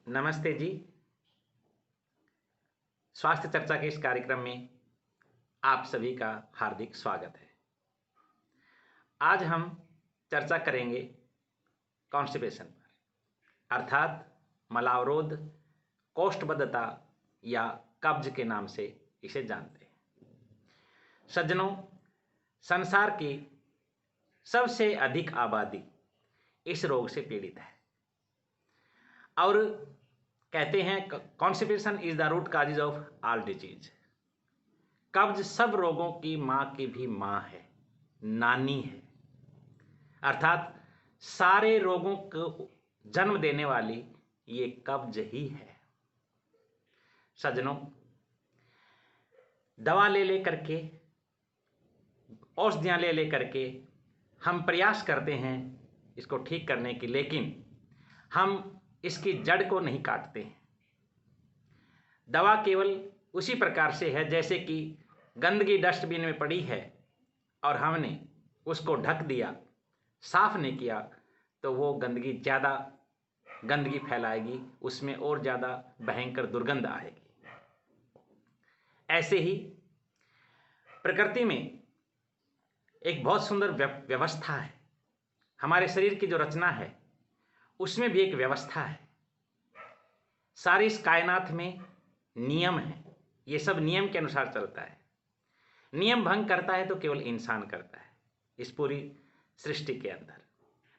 नमस्ते जी। स्वास्थ्य चर्चा के इस कार्यक्रम में आप सभी का हार्दिक स्वागत है। आज हम चर्चा करेंगे कॉन्स्टिपेशन पर, अर्थात मलावरोध, कोष्ठबद्धता या कब्ज के नाम से इसे जानते हैं। सज्जनों, संसार की सबसे अधिक आबादी इस रोग से पीड़ित है और कहते हैं constipation is the root causes of all disease. कब्ज सब रोगों की माँ की भी माँ है, नानी है, अर्थात सारे रोगों को जन्म देने वाली ये कब्ज ही है। सज्जनों, दवा ले करके, औषधियाँ ले करके हम प्रयास करते हैं इसको ठीक करने की, लेकिन हम इसकी जड़ को नहीं काटते हैं। दवा केवल उसी प्रकार से है जैसे कि गंदगी डस्टबिन में पड़ी है और हमने उसको ढक दिया, साफ नहीं किया, तो वो गंदगी ज़्यादा गंदगी फैलाएगी, उसमें और ज़्यादा भयंकर दुर्गंध आएगी। ऐसे ही प्रकृति में एक बहुत सुंदर व्यवस्था है। हमारे शरीर की जो रचना है उसमें भी एक व्यवस्था है। सारी इस कायनात में नियम है, ये सब नियम के अनुसार चलता है। नियम भंग करता है तो केवल इंसान करता है इस पूरी सृष्टि के अंदर।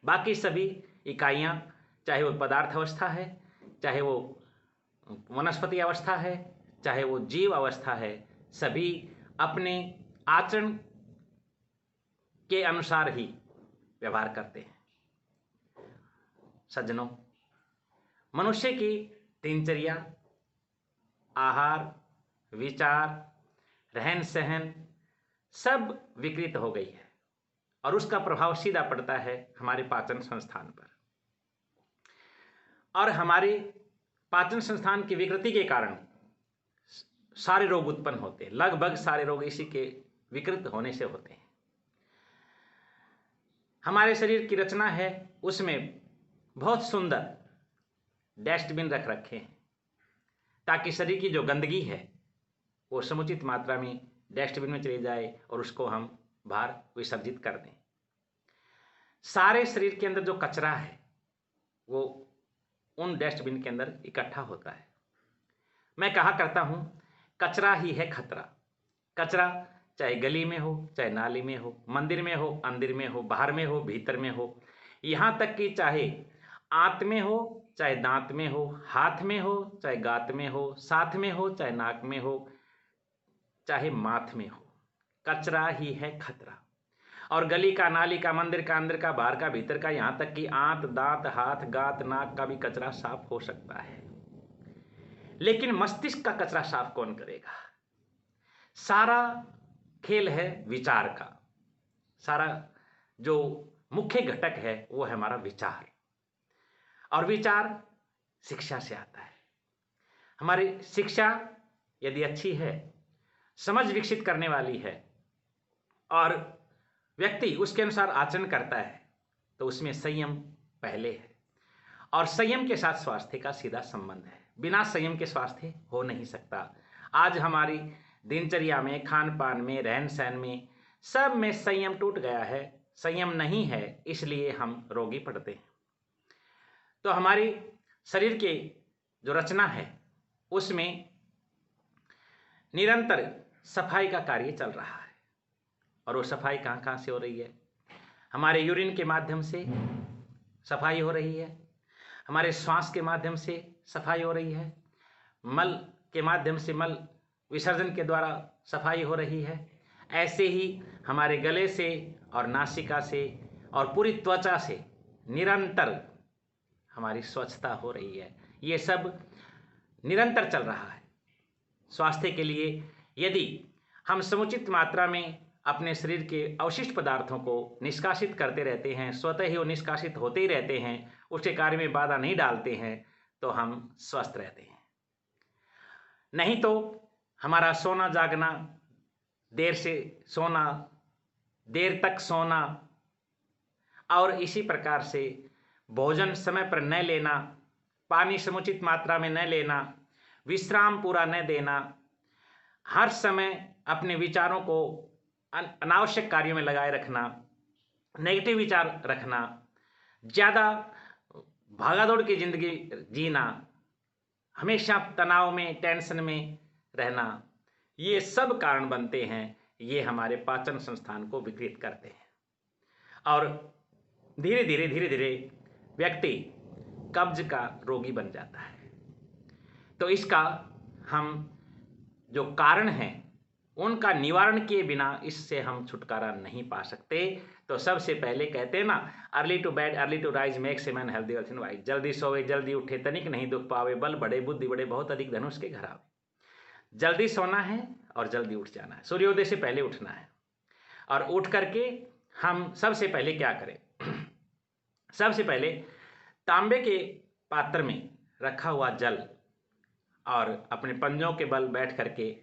बाकी सभी इकाइयाँ, चाहे वो पदार्थ अवस्था है, चाहे वो वनस्पति अवस्था है, चाहे वो जीव अवस्था है, सभी अपने आचरण के अनुसार ही व्यवहार करते हैं। सज्जनों, मनुष्य की दिनचर्या, आहार, विचार, रहन सहन सब विकृत हो गई है और उसका प्रभाव सीधा पड़ता है हमारे पाचन संस्थान पर। और हमारे पाचन संस्थान की विकृति के कारण सारे रोग उत्पन्न होते हैं। लगभग सारे रोग इसी के विकृत होने से होते हैं। हमारे शरीर की रचना है, उसमें बहुत सुंदर डस्टबिन रख रखे हैं ताकि शरीर की जो गंदगी है वो समुचित मात्रा में डस्टबिन में चली जाए और उसको हम बाहर विसर्जित कर दें। सारे शरीर के अंदर जो कचरा है वो उन डस्टबिन के अंदर इकट्ठा होता है। मैं कहा करता हूँ, कचरा ही है खतरा। कचरा चाहे गली में हो, चाहे नाली में हो, मंदिर में हो, अंदर में हो, बाहर में हो, भीतर में हो, यहाँ तक कि चाहे आंत में हो, चाहे दांत में हो, हाथ में हो, चाहे गात में हो, साथ में हो, चाहे नाक में हो, चाहे माथ में हो, कचरा ही है खतरा। और गली का, नाली का, मंदिर का, अंदर का, बाहर का, भीतर का, यहाँ तक कि आंत, दांत, हाथ, गात, नाक का भी कचरा साफ हो सकता है। लेकिन मस्तिष्क का कचरा साफ कौन करेगा? सारा खेल है विचार का। सारा जो मुख्य घटक है वो है हमारा विचार, और विचार शिक्षा से आता है। हमारी शिक्षा यदि अच्छी है, समझ विकसित करने वाली है और व्यक्ति उसके अनुसार आचरण करता है, तो उसमें संयम पहले है। और संयम के साथ स्वास्थ्य का सीधा संबंध है। बिना संयम के स्वास्थ्य हो नहीं सकता। आज हमारी दिनचर्या में, खान पान में, रहन सहन में, सब में संयम टूट गया है। संयम नहीं है, इसलिए हम रोगी पड़ते हैं। तो हमारी शरीर की जो रचना है उसमें निरंतर सफाई का कार्य चल रहा है। और वो सफाई कहाँ कहाँ से हो रही है? हमारे यूरिन के माध्यम से सफाई हो रही है, हमारे श्वास के माध्यम से सफाई हो रही है, मल के माध्यम से मल विसर्जन के द्वारा सफाई हो रही है। ऐसे ही हमारे गले से और नासिका से और पूरी त्वचा से निरंतर हमारी स्वच्छता हो रही है। ये सब निरंतर चल रहा है। स्वास्थ्य के लिए यदि हम समुचित मात्रा में अपने शरीर के अवशिष्ट पदार्थों को निष्कासित करते रहते हैं, स्वतः ही वो निष्कासित होते ही रहते हैं, उसके कार्य में बाधा नहीं डालते हैं, तो हम स्वस्थ रहते हैं। नहीं तो हमारा सोना जागना, देर से सोना, देर तक सोना और इसी प्रकार से भोजन समय पर न लेना, पानी समुचित मात्रा में न लेना, विश्राम पूरा न देना, हर समय अपने विचारों को अनावश्यक कार्यों में लगाए रखना, नेगेटिव विचार रखना, ज़्यादा भागादौड़ की जिंदगी जीना, हमेशा तनाव में, टेंशन में रहना, ये सब कारण बनते हैं, ये हमारे पाचन संस्थान को विकृत करते हैं और धीरे धीरे व्यक्ति कब्ज का रोगी बन जाता है। तो इसका हम जो कारण हैं उनका निवारण किए बिना इससे हम छुटकारा नहीं पा सकते। तो सबसे पहले कहते हैं ना, early to bed early to rise makes a man healthy wealth and wise. जल्दी सोवे जल्दी उठे, तनिक नहीं दुख पावे, बल बढ़े बुद्धि बढ़े, बहुत अधिक धनुष के घर आवे। जल्दी सोना है और जल्दी उठ जाना है, सूर्योदय से पहले उठना है। और उठ करके हम सबसे पहले क्या करें, सबसे पहले तांबे के पात्र में रखा हुआ जल और अपने पंजों के बल बैठ करके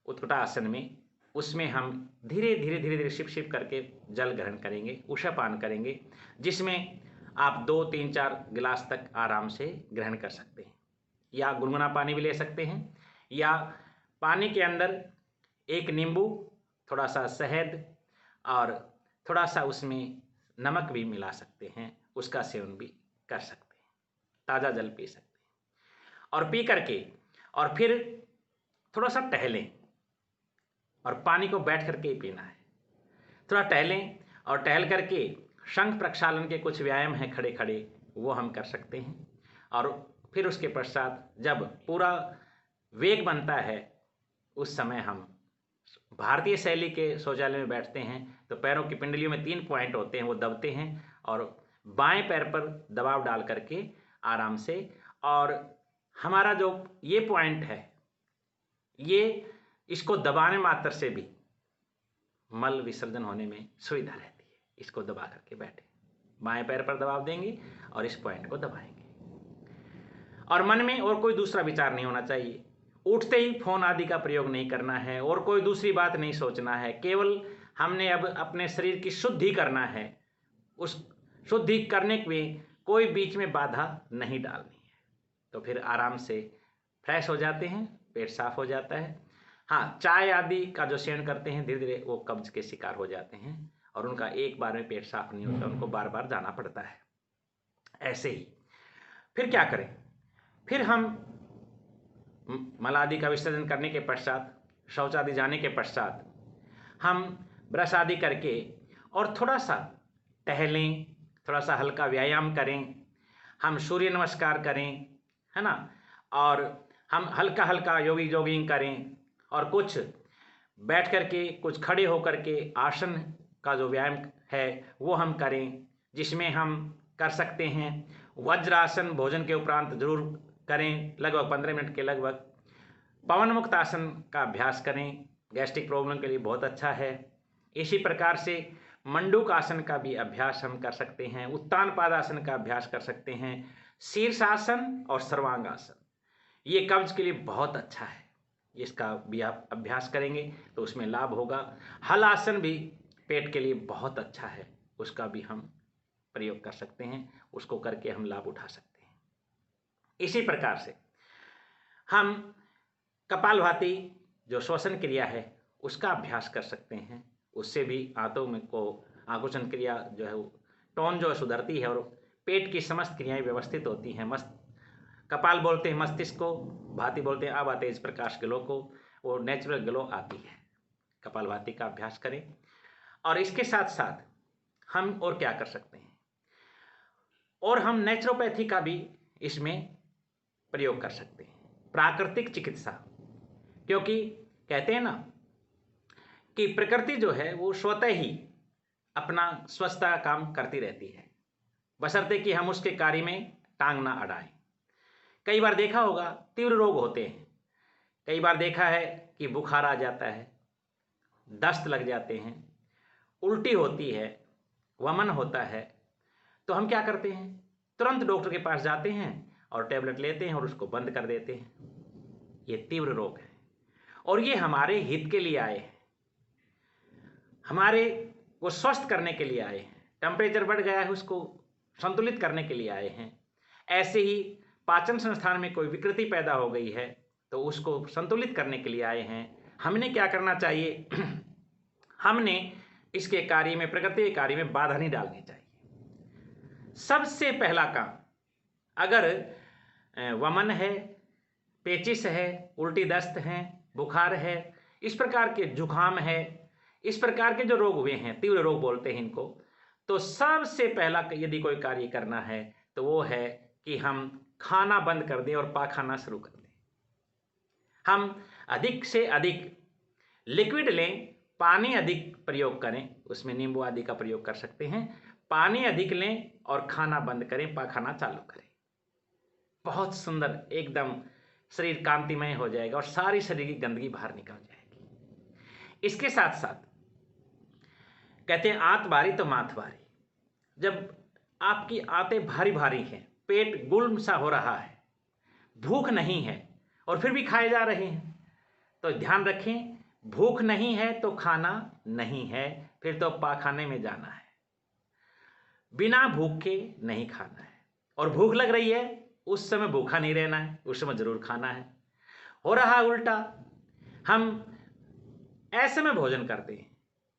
उत्कटा आसन में, उसमें हम धीरे धीरे शिप शिप करके जल ग्रहण करेंगे, उषापान करेंगे, जिसमें आप 2, 3, 4 गिलास तक आराम से ग्रहण कर सकते हैं। या गुनगुना पानी भी ले सकते हैं, या पानी के अंदर एक नींबू, थोड़ा सा शहद और थोड़ा सा उसमें नमक भी मिला सकते हैं, उसका सेवन भी कर सकते हैं। ताज़ा जल पी सकते हैं और पी करके और फिर थोड़ा सा टहलें, और पानी को बैठ करके ही पीना है। थोड़ा टहलें और टहल करके शंख प्रक्षालन के कुछ व्यायाम हैं खड़े खड़े, वो हम कर सकते हैं। और फिर उसके पश्चात जब पूरा वेग बनता है, उस समय हम भारतीय शैली के शौचालय में बैठते हैं। तो पैरों की पिंडलियों में 3 पॉइंट होते हैं, वो दबते हैं और बाएं पैर पर दबाव डाल करके आराम से, और हमारा जो ये पॉइंट है, ये इसको दबाने मात्र से भी मल विसर्जन होने में सुविधा रहती है। इसको दबा करके बैठे, बाएं पैर पर दबाव देंगे और इस पॉइंट को दबाएंगे, और मन में और कोई दूसरा विचार नहीं होना चाहिए। उठते ही फोन आदि का प्रयोग नहीं करना है और कोई दूसरी बात नहीं सोचना है। केवल हमने अब अपने शरीर की शुद्धि करना है, उस शुद्धि करने में कोई बीच में बाधा नहीं डालनी है। तो फिर आराम से फ्रेश हो जाते हैं, पेट साफ हो जाता है। हाँ, चाय आदि का जो सेवन करते हैं, धीरे धीरे वो कब्ज के शिकार हो जाते हैं और उनका एक बार में पेट साफ नहीं होता, उनको बार बार जाना पड़ता है। ऐसे ही फिर क्या करें, फिर हम मल आदि का विसर्जन करने के पश्चात, शौच आदि जाने के पश्चात हम ब्रश आदि करके और थोड़ा सा टहलें, थोड़ा सा हल्का व्यायाम करें, हम सूर्य नमस्कार करें, है ना, और हम हल्का हल्का जॉगिंग करें, और कुछ बैठ करके, कुछ खड़े होकर के आसन का जो व्यायाम है वो हम करें, जिसमें हम कर सकते हैं वज्रासन भोजन के उपरांत जरूर करें, लगभग 15 मिनट के लगभग। पवन मुक्त आसन का अभ्यास करें, गैस्ट्रिक प्रॉब्लम के लिए बहुत अच्छा है। इसी प्रकार से मंडूक आसन का भी अभ्यास हम कर सकते हैं, उत्तान पादासन का अभ्यास कर सकते हैं, शीर्षासन और सर्वांगासन, ये कब्ज के लिए बहुत अच्छा है। इसका भी आप अभ्यास करेंगे तो उसमें लाभ होगा। हल आसन भी पेट के लिए बहुत अच्छा है, उसका भी हम प्रयोग कर सकते हैं, उसको करके हम लाभ उठा सकते हैं। इसी प्रकार से हम कपालभाति जो श्वसन क्रिया है उसका अभ्यास कर सकते हैं, उससे भी आंतों में को आकुंचन क्रिया जो है टोन जो है सुधरती है और पेट की समस्त क्रियाएं व्यवस्थित होती हैं। कपाल बोलते हैं मस्तिष्क को, भाति बोलते हैं अबातेज प्रकाश ग्लो को, वो नेचुरल ग्लो आती है। कपालभाति का अभ्यास करें और इसके साथ साथ हम और क्या कर सकते हैं, और हम नेचुरोपैथी का भी इसमें प्रयोग कर सकते हैं, प्राकृतिक चिकित्सा। क्योंकि कहते हैं ना कि प्रकृति जो है वो स्वतः ही अपना स्वस्थता का काम करती रहती है, बशर्ते कि हम उसके कार्य में टांग ना अड़ाएं। कई बार देखा होगा तीव्र रोग होते हैं, कई बार देखा है कि बुखार आ जाता है, दस्त लग जाते हैं, उल्टी होती है, वमन होता है, तो हम क्या करते हैं, तुरंत डॉक्टर के पास जाते हैं और टैबलेट लेते हैं और उसको बंद कर देते हैं। ये तीव्र रोग है और ये हमारे हित के लिए आए हैं, हमारे को स्वस्थ करने के लिए आए हैं। टेम्परेचर बढ़ गया है उसको संतुलित करने के लिए आए हैं। ऐसे ही पाचन संस्थान में कोई विकृति पैदा हो गई है तो उसको संतुलित करने के लिए आए हैं। हमने क्या करना चाहिए? हमने इसके कार्य में, प्रकृति के कार्य में बाधा नहीं डालनी चाहिए। सबसे पहला काम, अगर वमन है, पेचिश है, उल्टी दस्त है, बुखार है, इस प्रकार के जुखाम है, इस प्रकार के जो रोग हुए हैं, तीव्र रोग बोलते हैं इनको, तो सबसे पहला यदि कोई कार्य करना है तो वो है कि हम खाना बंद कर दें और पाखाना शुरू कर दें। हम अधिक से अधिक लिक्विड लें, पानी अधिक प्रयोग करें, उसमें नींबू आदि का प्रयोग कर सकते हैं। पानी अधिक लें और खाना बंद करें, पाखाना चालू करें। बहुत सुंदर, एकदम शरीर कांतिमय हो जाएगा और सारी शरीर की गंदगी बाहर निकल जाएगी। इसके साथ साथ कहते हैं आंत भारी तो माथ भारी। जब आपकी आंतें भारी भारी हैं, पेट गुल्म सा हो रहा है, भूख नहीं है और फिर भी खाए जा रहे हैं, तो ध्यान रखें, भूख नहीं है तो खाना नहीं है, फिर तो पाखाने में जाना है। बिना भूख के नहीं खाना है, और भूख लग रही है उस समय भूखा नहीं रहना है, उस समय जरूर खाना है। हो रहा उल्टा, हम ऐसे में भोजन करते हैं,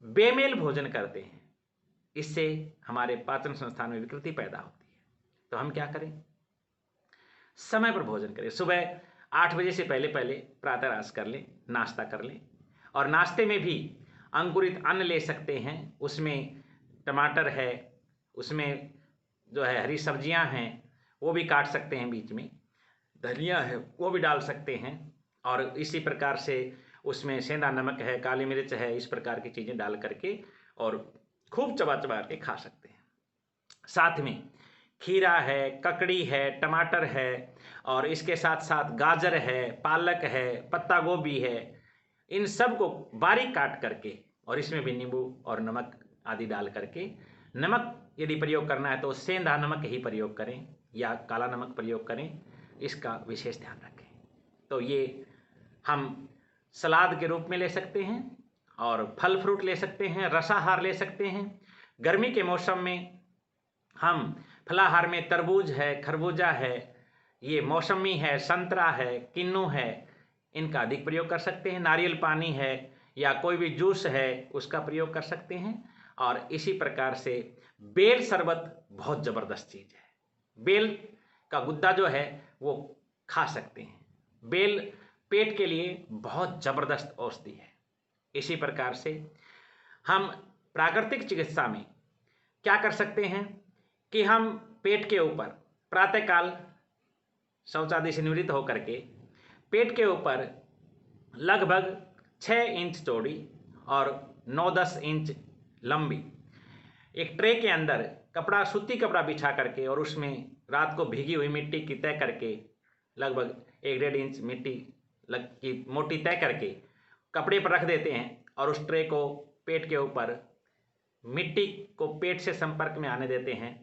बेमेल भोजन करते हैं, इससे हमारे पाचन संस्थान में विकृति पैदा होती है। तो हम क्या करें? समय पर भोजन करें। सुबह 8 बजे से पहले पहले प्रातःराश कर लें, नाश्ता कर लें, और नाश्ते में भी अंकुरित अन्न ले सकते हैं। उसमें टमाटर है, उसमें जो है हरी सब्जियां हैं वो भी काट सकते हैं, बीच में धनिया है वो भी डाल सकते हैं, और इसी प्रकार से उसमें सेंधा नमक है, काली मिर्च है, इस प्रकार की चीज़ें डाल करके और खूब चबा चबा के खा सकते हैं। साथ में खीरा है, ककड़ी है, टमाटर है, और इसके साथ साथ गाजर है, पालक है, पत्ता गोभी है, इन सब को बारीक काट करके और इसमें भी नींबू और नमक आदि डाल करके, नमक यदि प्रयोग करना है तो सेंधा नमक ही प्रयोग करें या काला नमक प्रयोग करें, इसका विशेष ध्यान रखें। तो ये हम सलाद के रूप में ले सकते हैं, और फल फ्रूट ले सकते हैं, रसाहार ले सकते हैं। गर्मी के मौसम में हम फलाहार में तरबूज है, खरबूजा है, ये मौसमी है, संतरा है, किन्नू है, इनका अधिक प्रयोग कर सकते हैं। नारियल पानी है या कोई भी जूस है उसका प्रयोग कर सकते हैं। और इसी प्रकार से बेल शरबत बहुत ज़बरदस्त चीज़ है। बेल का गुद्दा जो है वो खा सकते हैं। बेल पेट के लिए बहुत ज़बरदस्त औषधि है। इसी प्रकार से हम प्राकृतिक चिकित्सा में क्या कर सकते हैं कि हम पेट के ऊपर प्रातःकाल शौचादि से निवृत्त होकर के पेट के ऊपर लगभग 6 इंच चौड़ी और 9-10 इंच लंबी एक ट्रे के अंदर कपड़ा, सूती कपड़ा बिछा करके और उसमें रात को भीगी हुई मिट्टी की तय करके, लगभग 1-1.5 इंच मिट्टी की मोटी तय करके कपड़े पर रख देते हैं, और उस ट्रे को पेट के ऊपर मिट्टी को पेट से संपर्क में आने देते हैं।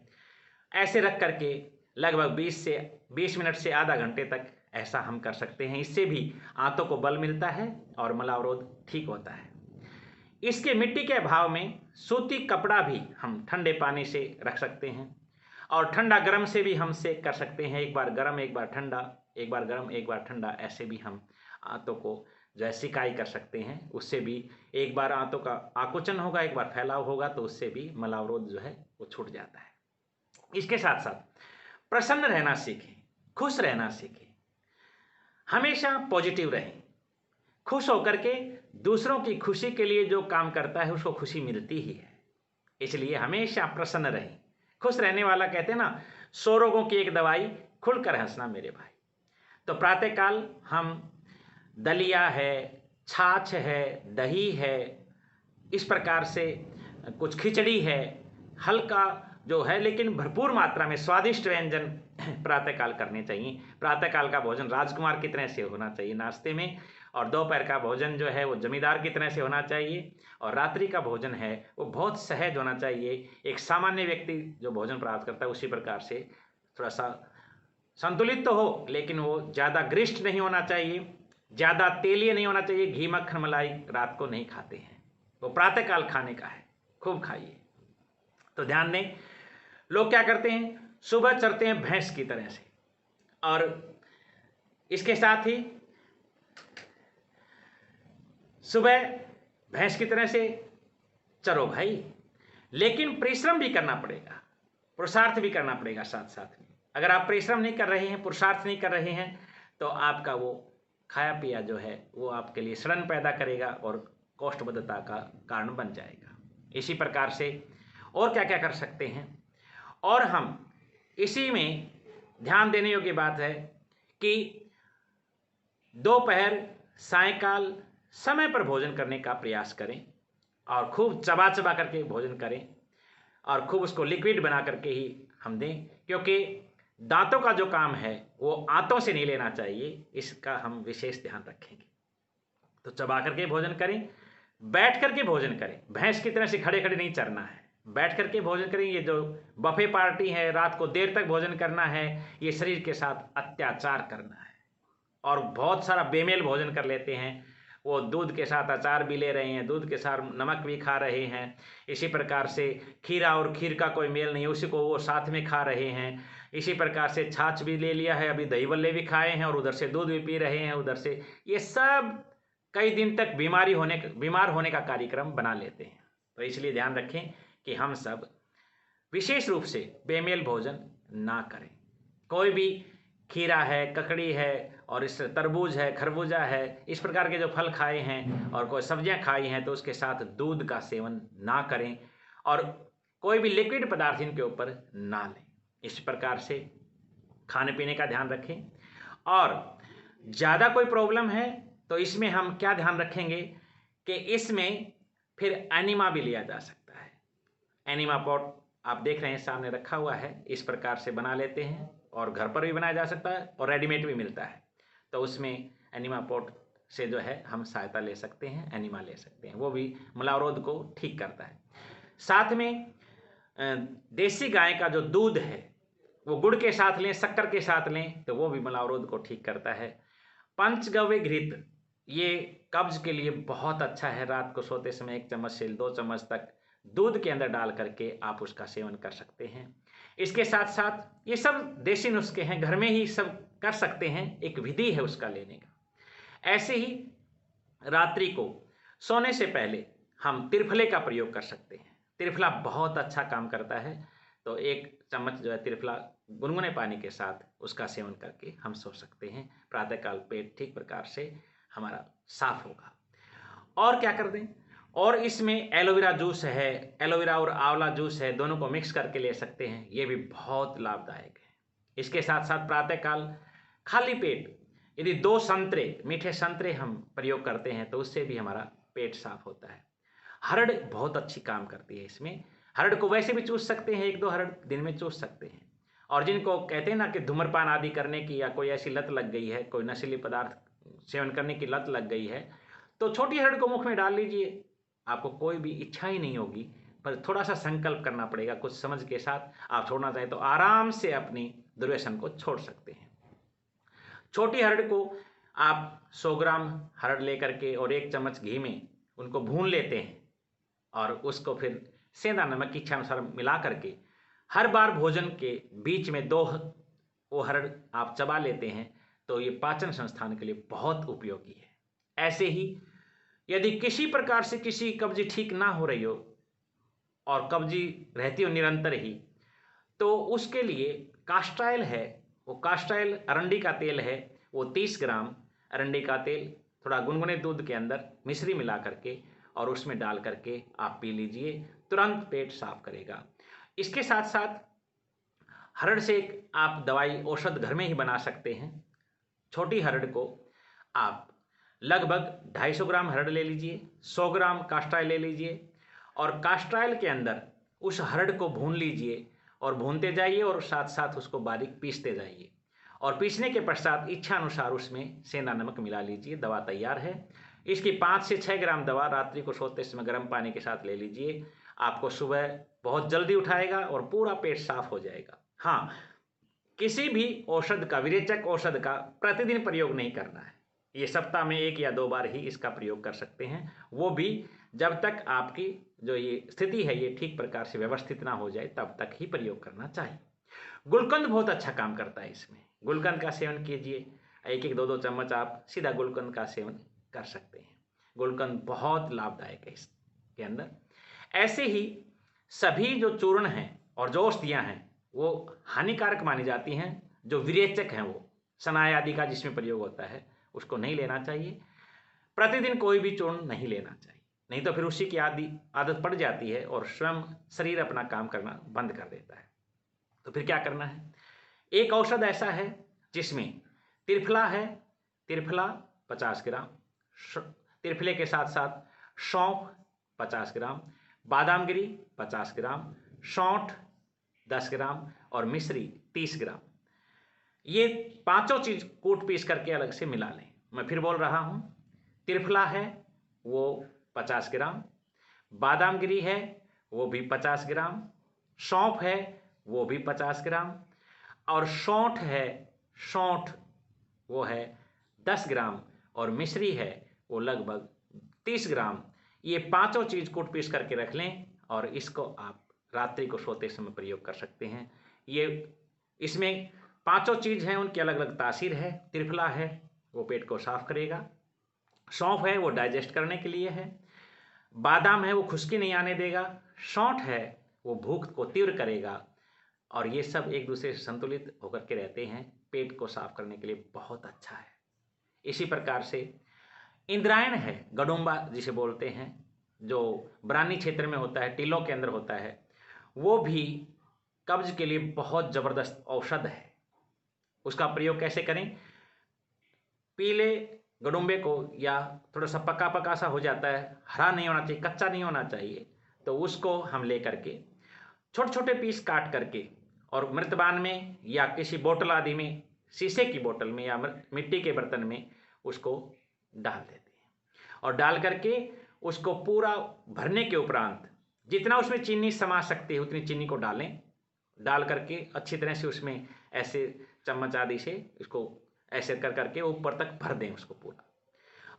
ऐसे रख करके लगभग 20 मिनट से आधा घंटे तक ऐसा हम कर सकते हैं। इससे भी आंतों को बल मिलता है और मलावरोध ठीक होता है। इसके मिट्टी के अभाव में सूती कपड़ा भी हम ठंडे पानी से रख सकते हैं, और ठंडा गर्म से भी हम सेक कर सकते हैं। एक बार गर्म, एक बार ठंडा, एक बार गर्म, एक बार ठंडा, ऐसे भी हम आंतों को जो है सिकाई कर सकते हैं। उससे भी एक बार आंतों का आकुंचन होगा, एक बार फैलाव होगा, तो उससे भी मलावरोध जो है वो छूट जाता है। इसके साथ साथ प्रसन्न रहना सीखें, खुश रहना सीखें, हमेशा पॉजिटिव रहें। खुश होकर के दूसरों की खुशी के लिए जो काम करता है उसको खुशी मिलती ही है, इसलिए हमेशा प्रसन्न रहें। खुश रहने वाला, कहते हैं ना, 100 रोगों की एक दवाई, खुलकर हंसना मेरे भाई। तो प्रातःकाल हम दलिया है, छाछ है, दही है, इस प्रकार से कुछ खिचड़ी है, हल्का जो है लेकिन भरपूर मात्रा में स्वादिष्ट व्यंजन प्रातःकाल करने चाहिए। प्रातःकाल का भोजन राजकुमार की तरह से होना चाहिए नाश्ते में, और दोपहर का भोजन जो है वो जमींदार की तरह से होना चाहिए, और रात्रि का भोजन है वो बहुत सहज होना चाहिए। एक सामान्य व्यक्ति जो भोजन प्राप्त करता है उसी प्रकार से थोड़ा सा संतुलित तो हो, लेकिन वो ज़्यादा गरिष्ठ नहीं होना चाहिए, ज़्यादा तेलीय नहीं होना चाहिए। घी मक्खन मलाई रात को नहीं खाते हैं, वो प्रातःकाल खाने का है, खूब खाइए। तो ध्यान दें, लोग क्या करते हैं, सुबह चलते हैं भैंस की तरह से और इसके साथ ही सुबह भैंस की तरह से चलो भाई, लेकिन परिश्रम भी करना पड़ेगा, पुरुषार्थ भी करना पड़ेगा साथ साथ में। अगर आप परिश्रम नहीं कर रहे हैं, पुरुषार्थ नहीं कर रहे हैं, तो आपका वो खाया पिया जो है वो आपके लिए सड़न पैदा करेगा और कोष्ठबद्धता का कारण बन जाएगा। इसी प्रकार से और क्या क्या कर सकते हैं, और हम इसी में ध्यान देने योग्य बात है कि दोपहर सायंकाल समय पर भोजन करने का प्रयास करें और खूब चबा चबा करके भोजन करें और खूब उसको लिक्विड बना करके ही हम दें, क्योंकि दांतों का जो काम है वो आंतों से नहीं लेना चाहिए, इसका हम विशेष ध्यान रखेंगे। तो चबा करके भोजन करें, बैठ करके भोजन करें, भैंस की तरह से खड़े खड़े नहीं चरना है, बैठ करके भोजन करें। ये जो बफे पार्टी है, रात को देर तक भोजन करना है, ये शरीर के साथ अत्याचार करना है। और बहुत सारा बेमेल भोजन कर लेते हैं, वो दूध के साथ अचार भी ले रहे हैं, दूध के साथ नमक भी खा रहे हैं, इसी प्रकार से खीरा और खीर का कोई मेल नहीं, उसी को वो साथ में खा रहे हैं। इसी प्रकार से छाछ भी ले लिया है, अभी दही बल्ले भी खाए हैं और उधर से दूध भी पी रहे हैं, उधर से ये सब कई दिन तक बीमार होने का कार्यक्रम बना लेते हैं। तो इसलिए ध्यान रखें कि हम सब विशेष रूप से बेमेल भोजन ना करें। कोई भी खीरा है, ककड़ी है और इस तरबूज है, खरबूजा है, इस प्रकार के जो फल खाए हैं और कोई सब्जियां खाई हैं तो उसके साथ दूध का सेवन ना करें और कोई भी लिक्विड पदार्थ इनके ऊपर ना लें। इस प्रकार से खाने पीने का ध्यान रखें। और ज़्यादा कोई प्रॉब्लम है तो इसमें हम क्या ध्यान रखेंगे कि इसमें फिर एनिमा भी लिया जा सकता है। एनिमा पॉट आप देख रहे हैं सामने रखा हुआ है, इस प्रकार से बना लेते हैं और घर पर भी बनाया जा सकता है और रेडीमेड भी मिलता है। तो उसमें एनिमा पॉट से जो है हम सहायता ले सकते हैं, एनिमा ले सकते हैं, वो भी मलावरोध को ठीक करता है। साथ में देसी गाय का जो दूध है वो गुड़ के साथ लें, शक्कर के साथ लें तो वो भी मलावरोध को ठीक करता है। पंचगव्य घृत ये कब्ज के लिए बहुत अच्छा है। रात को सोते समय 1 चम्मच से 2 चम्मच तक दूध के अंदर डाल करके आप उसका सेवन कर सकते हैं। इसके साथ साथ ये सब देसी नुस्खे हैं, घर में ही सब कर सकते हैं, एक विधि है उसका लेने का। ऐसे ही रात्रि को सोने से पहले हम त्रिफले का प्रयोग कर सकते हैं। त्रिफला बहुत अच्छा काम करता है, तो 1 चम्मच जो है त्रिफला गुनगुने पानी के साथ उसका सेवन करके हम सो सकते हैं। प्रातःकाल पेट ठीक प्रकार से हमारा साफ होगा। और क्या कर दें, और इसमें एलोवेरा जूस है, एलोवेरा और आंवला जूस है, दोनों को मिक्स करके ले सकते हैं, ये भी बहुत लाभदायक है। इसके साथ साथ प्रातःकाल खाली पेट यदि 2 संतरे, मीठे संतरे हम प्रयोग करते हैं तो उससे भी हमारा पेट साफ होता है। हरड़ बहुत अच्छी काम करती है इसमें। हरड़ को वैसे भी चूस सकते हैं, 1-2 हरड़ दिन में चूस सकते हैं। और जिनको कहते हैं ना कि धूम्रपान आदि करने की या कोई ऐसी लत लग गई है, कोई नशीली पदार्थ सेवन करने की लत लग गई है, तो छोटी हरड़ को मुख में डाल लीजिए, आपको कोई भी इच्छा ही नहीं होगी, पर थोड़ा सा संकल्प करना पड़ेगा, कुछ समझ के साथ आप छोड़ना चाहें तो आराम से अपनी दुर्व्यसन को छोड़ सकते हैं। छोटी हरड़ को आप 100 ग्राम हरड़ लेकर के और 1 चम्मच घी में उनको भून लेते हैं और उसको फिर सेंधा नमक की इच्छानुसार मिला करके हर बार भोजन के बीच में 2 वो हरड़ आप चबा लेते हैं तो ये पाचन संस्थान के लिए बहुत उपयोगी है। ऐसे ही यदि किसी प्रकार से किसी कब्जी ठीक ना हो रही हो और कब्जी रहती हो निरंतर ही, तो उसके लिए कास्ट्राइल है, वो कास्ट्राइल अरंडी का तेल है, वो 30 ग्राम अरंडी का तेल थोड़ा गुनगुने दूध के अंदर मिश्री मिला करके और उसमें डाल करके आप पी लीजिए, तुरंत पेट साफ करेगा। इसके साथ साथ हरड़ से आप दवाई औषध घर में ही बना सकते हैं। छोटी हरड़ को आप लगभग 250 ग्राम हरड़ ले लीजिए, 100 ग्राम कास्ट्राइल ले लीजिए और कास्ट्राइल के अंदर उस हरड़ को भून लीजिए और भूनते जाइए और साथ साथ उसको बारीक पीसते जाइए और पीसने के पश्चात इच्छा अनुसार उसमें सेंधा नमक मिला लीजिए, दवा तैयार है। इसकी 5 से 6 ग्राम दवा रात्रि को सोते समय गर्म पानी के साथ ले लीजिए, आपको सुबह बहुत जल्दी उठाएगा और पूरा पेट साफ हो जाएगा। हाँ, किसी भी औषध का, विरेचक औषध का प्रतिदिन प्रयोग नहीं करना है, ये सप्ताह में 1 या 2 बार ही इसका प्रयोग कर सकते हैं, वो भी जब तक आपकी जो ये स्थिति है ये ठीक प्रकार से व्यवस्थित ना हो जाए तब तक ही प्रयोग करना चाहिए। गुलकंद बहुत अच्छा काम करता है इसमें, गुलकंद का सेवन कीजिए। 1-1 2-2 चम्मच आप सीधा गुलकंद का सेवन कर सकते हैं। गुलकंद बहुत लाभदायक है इसके अंदर। ऐसे ही सभी जो चूर्ण हैं और जो औषधियाँ हैं वो हानिकारक मानी जाती हैं। जो विरेचक हैं वो सनाय आदि का जिसमें प्रयोग होता है उसको नहीं लेना चाहिए। प्रतिदिन कोई भी चूर्ण नहीं लेना चाहिए, नहीं तो फिर उसी की आदत पड़ जाती है और स्वयं शरीर अपना काम करना बंद कर देता है। तो फिर क्या करना है, एक औषध ऐसा है जिसमें त्रिफला है, त्रिफला 50 ग्राम, त्रिफले के साथ साथ सौंफ 50 ग्राम, बादाम गिरी 50 ग्राम, सौंठ 10 ग्राम और मिश्री 30 ग्राम। ये पांचों चीज कूट पीस करके अलग से मिला लें। मैं फिर बोल रहा हूं, त्रिफला है वो 50 ग्राम, बादाम गिरी है वो भी 50 ग्राम, सौंफ है वो भी 50 ग्राम और सौंठ है, सौंठ वो है 10 ग्राम और मिश्री है वो लगभग 30 ग्राम। ये पांचों चीज कूट पीस करके रख लें और इसको आप रात्रि को सोते समय प्रयोग कर सकते हैं। ये इसमें पांचों चीज हैं, उनकी अलग अलग तासीर है। त्रिफला है वो पेट को साफ करेगा, सौंफ है वो डाइजेस्ट करने के लिए है, बादाम है वो खुश्की नहीं आने देगा, सौंठ है वो भूख को तीव्र करेगा और ये सब एक दूसरे से संतुलित होकर के रहते हैं, पेट को साफ करने के लिए बहुत अच्छा है। इसी प्रकार से इंद्रायण है, गडुम्बा जिसे बोलते हैं, जो ब्राह्नी क्षेत्र में होता है, टीलों के अंदर होता है, वो भी कब्ज के लिए बहुत जबरदस्त औषध है। उसका प्रयोग कैसे करें, पीले गडुम्बे को या थोड़ा सा पका पका सा हो जाता है, हरा नहीं होना चाहिए, कच्चा नहीं होना चाहिए, तो उसको हम ले करके छोटे छोटे पीस काट करके और मृतबान में या किसी बोतल आदि में, शीशे की बोतल में या मिट्टी के बर्तन में उसको डाल देते हैं और डाल करके उसको पूरा भरने के उपरांत जितना उसमें चीनी समा सकती है उतनी चीनी को डालें। डाल करके अच्छी तरह से उसमें ऐसे चम्मच आदि से इसको ऐसे कर करके ऊपर तक भर दें उसको पूरा,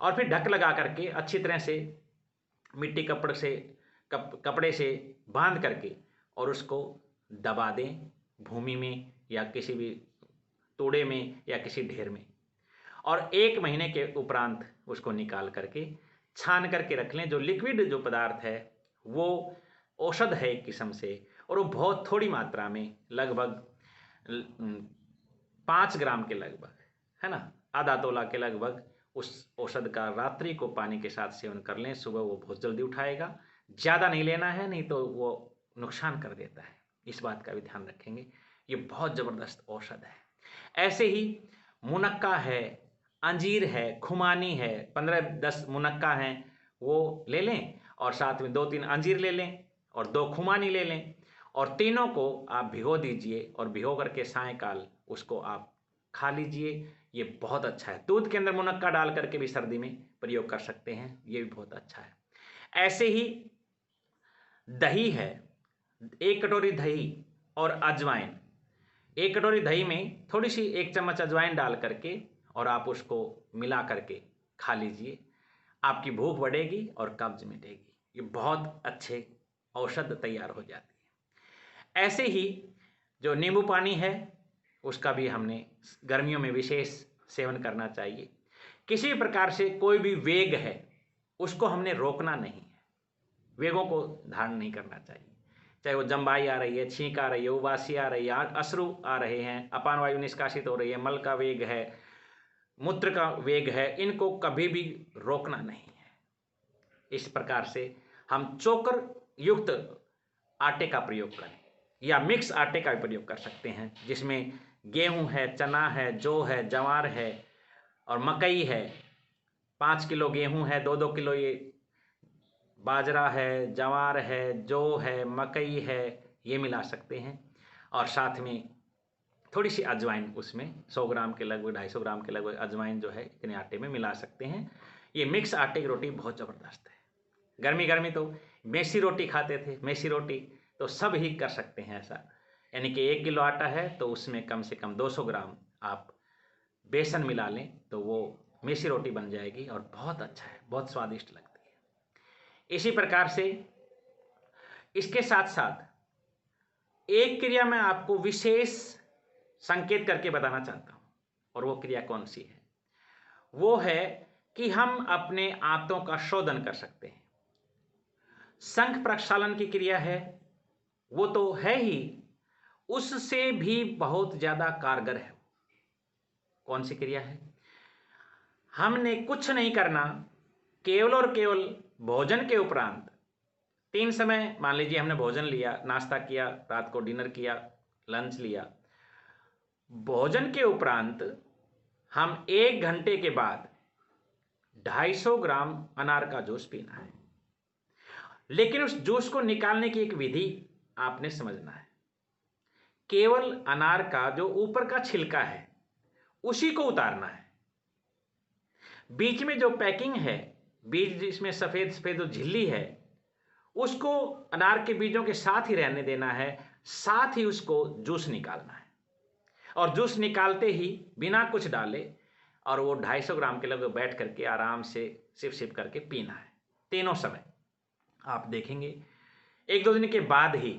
और फिर ढक लगा करके अच्छी तरह से मिट्टी कपड़े से बांध करके और उसको दबा दें भूमि में या किसी भी तोड़े में या किसी ढेर में, और 1 महीने के उपरांत उसको निकाल करके छान करके रख लें। जो लिक्विड जो पदार्थ है वो औषध है एक किस्म से, और वो बहुत थोड़ी मात्रा में लगभग 5 ग्राम के लगभग, है ना, आधा तोला के लगभग उस औषध का रात्रि को पानी के साथ सेवन कर लें। सुबह वो बहुत जल्दी उठाएगा, ज़्यादा नहीं लेना है, नहीं तो वो नुकसान कर देता है, इस बात का भी ध्यान रखेंगे। ये बहुत ज़बरदस्त औषध है। ऐसे ही मुनक्का है, अंजीर है, खुमानी है, 15-10 मुनक्का हैं वो ले लें और साथ में 2-3 अंजीर ले लें और 2 खुमानी ले लें और तीनों को आप भिगो दीजिए और भिगो करके सायंकाल उसको आप खा लीजिए। ये बहुत अच्छा है। दूध के अंदर मुनक्का डाल करके भी सर्दी में प्रयोग कर सकते हैं, ये भी बहुत अच्छा है। ऐसे ही दही है, 1 कटोरी दही और अजवाइन, 1 कटोरी दही में थोड़ी सी 1 चम्मच अजवाइन डाल करके और आप उसको मिला करके खा लीजिए। आपकी भूख बढ़ेगी और कब्ज मिटेगी। ये बहुत अच्छे औषध तैयार हो जाती है। ऐसे ही जो नींबू पानी है उसका भी हमने गर्मियों में विशेष सेवन करना चाहिए। किसी भी प्रकार से कोई भी वेग है उसको हमने रोकना नहीं है, वेगों को धारण नहीं करना चाहिए। चाहे वो जम्बाई आ रही है, छींक आ रही है, उबासी आ रही है, अश्रु आ रहे हैं, अपान वायु निष्कासित हो रही है, मल का वेग है, मूत्र का वेग है, इनको कभी भी रोकना नहीं है। इस प्रकार से हम चोकर युक्त आटे का प्रयोग करें या मिक्स आटे का प्रयोग कर सकते हैं, जिसमें गेहूं है, चना है, जौ है, जवार है और मकई है। 5 किलो गेहूं है, 2-2 किलो ये बाजरा है, जवार है, जौ है, मकई है, ये मिला सकते हैं और साथ में थोड़ी सी अजवाइन, उसमें 100 ग्राम के लगभग 250 ग्राम के लगभग अजवाइन जो है इतने आटे में मिला सकते हैं। ये मिक्स आटे की रोटी बहुत ज़बरदस्त है। गर्मी गर्मी तो मेसी रोटी खाते थे, मेसी रोटी तो सब ही कर सकते हैं ऐसा, यानी कि 1 किलो आटा है तो उसमें कम से कम 200 ग्राम आप बेसन मिला लें तो वो मेसी रोटी बन जाएगी और बहुत अच्छा है, बहुत स्वादिष्ट लगती है। इसी प्रकार से इसके साथ साथ एक क्रिया मैं आपको विशेष संकेत करके बताना चाहता हूं, और वो क्रिया कौन सी है? वो है कि हम अपने आंतों का शोधन कर सकते हैं। शंख प्रक्षालन की क्रिया है, वो तो है ही, उससे भी बहुत ज्यादा कारगर है। कौन सी क्रिया है? हमने कुछ नहीं करना, केवल और केवल भोजन के उपरांत 3 समय, मान लीजिए हमने भोजन लिया, नाश्ता किया, रात को डिनर किया, लंच लिया, भोजन के उपरांत हम 1 घंटे के बाद 250 ग्राम अनार का जूस पीना है। लेकिन उस जूस को निकालने की एक विधि आपने समझना है। केवल अनार का जो ऊपर का छिलका है उसी को उतारना है। बीच में जो पैकिंग है, बीज जिसमें सफेद सफेद जो झिल्ली है, उसको अनार के बीजों के साथ ही रहने देना है, साथ ही उसको जूस निकालना है। और जूस निकालते ही बिना कुछ डाले, और वो 250 ग्राम के लगभग बैठ करके आराम से सिप सिप करके पीना है, तीनों समय। आप देखेंगे 1-2 दिन के बाद ही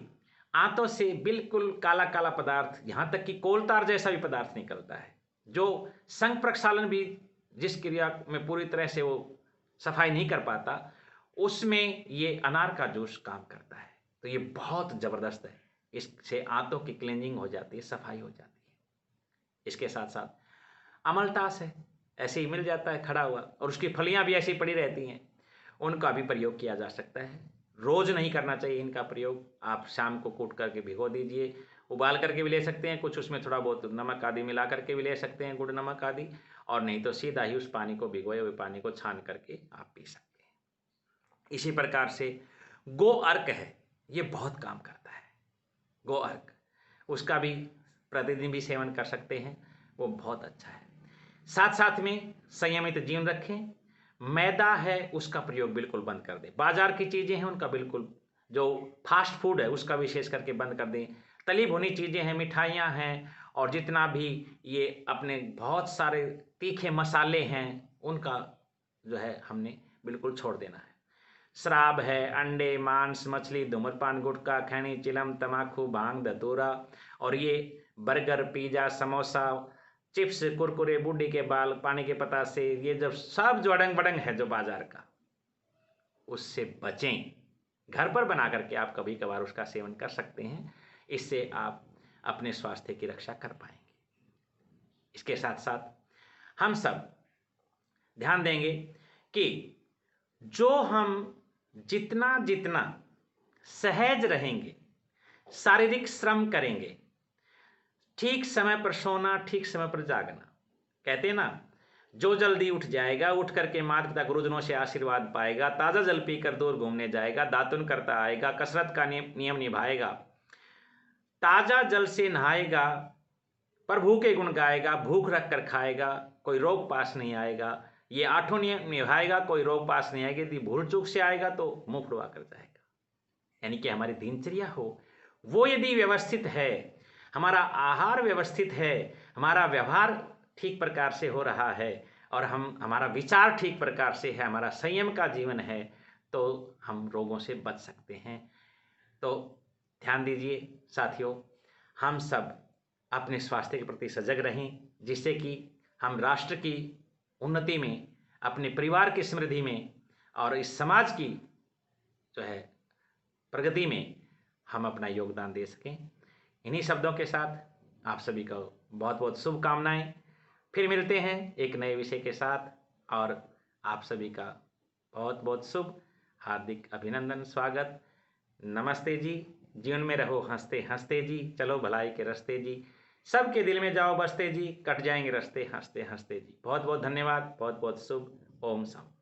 आंतों से बिल्कुल काला काला पदार्थ, यहां तक कि कोलतार जैसा भी पदार्थ निकलता है, जो शंख प्रक्षालन भी जिस क्रिया में पूरी तरह से वो सफाई नहीं कर पाता, उसमें ये अनार का जूस काम करता है। तो ये बहुत जबरदस्त है, इससे आंतों की क्लींजिंग हो जाती है, सफाई हो जाती है। इसके साथ साथ अमलतास है, ऐसे ही मिल जाता है खड़ा हुआ, और उसकी फलियां भी ऐसी पड़ी रहती हैं, उनका भी प्रयोग किया जा सकता है। रोज नहीं करना चाहिए इनका प्रयोग। आप शाम को कूट करके भिगो दीजिए, उबाल करके भी ले सकते हैं, कुछ उसमें थोड़ा बहुत नमक आदि मिला करके भी ले सकते हैं, गुड़ नमक आदि, और नहीं तो सीधा ही उस पानी को, भिगोए हुए पानी को छान करके आप पी सकते हैं। इसी प्रकार से गो अर्क है, ये बहुत काम करता है। गो अर्क, उसका भी प्रतिदिन भी सेवन कर सकते हैं, वो बहुत अच्छा है। साथ साथ में संयमित जीवन रखें। मैदा है उसका प्रयोग बिल्कुल बंद कर दें। बाजार की चीज़ें हैं उनका बिल्कुल, जो फास्ट फूड है उसका विशेष करके बंद कर दें। तली भुनी चीज़ें हैं, मिठाइयाँ हैं, और जितना भी ये अपने बहुत सारे तीखे मसाले हैं, उनका जो है हमने बिल्कुल छोड़ देना है। शराब है, अंडे, मांस, मछली, धूम्रपान, गुटखा, खैनी, चिलम, तम्बाकू, भांग, धतूरा, और ये burger, pizza, samosa, chips, Kurkure, बूढ़ी के बाल, पानी के पतासे, ये जब सब जो अड़ंग बड़ंग है जो बाजार का, उससे बचें। घर पर बना करके आप कभी कभार उसका सेवन कर सकते हैं, इससे आप अपने स्वास्थ्य की रक्षा कर पाएंगे। इसके साथ साथ हम सब ध्यान देंगे कि जो हम जितना जितना सहज रहेंगे, शारीरिक श्रम करेंगे, ठीक समय पर सोना, ठीक समय पर जागना, कहते हैं ना, जो जल्दी उठ जाएगा, उठ करके माता पिता गुरुजनों से आशीर्वाद पाएगा, ताज़ा जल पीकर दूर घूमने जाएगा, दातुन करता आएगा, कसरत का नियम निभाएगा, ताज़ा जल से नहाएगा, प्रभु के गुण गाएगा, भूख रख कर खाएगा, कोई रोग पास नहीं आएगा, ये 8 नियम निभाएगा, कोई रोग पास नहीं आएगा। यदि भूल चूक से आएगा तो मुंह फुड़वा कर जाएगा। यानी कि हमारी दिनचर्या हो वो यदि व्यवस्थित है, हमारा आहार व्यवस्थित है, हमारा व्यवहार ठीक प्रकार से हो रहा है, और हमारा विचार ठीक प्रकार से है, हमारा संयम का जीवन है, तो हम रोगों से बच सकते हैं। तो ध्यान दीजिए साथियों, हम सब अपने स्वास्थ्य के प्रति सजग रहें, जिससे कि हम राष्ट्र की उन्नति में, अपने परिवार की समृद्धि में, और इस समाज की जो है प्रगति में हम अपना योगदान दे सकें। इन्हीं शब्दों के साथ आप सभी को बहुत बहुत शुभकामनाएं। फिर मिलते हैं एक नए विषय के साथ, और आप सभी का बहुत बहुत शुभ हार्दिक अभिनंदन, स्वागत। नमस्ते जी। जीवन में रहो हंसते हंसते जी, चलो भलाई के रास्ते जी, सबके दिल में जाओ बसते जी, कट जाएंगे रास्ते हंसते हंसते जी। बहुत बहुत धन्यवाद, बहुत बहुत शुभ। ओम शांति।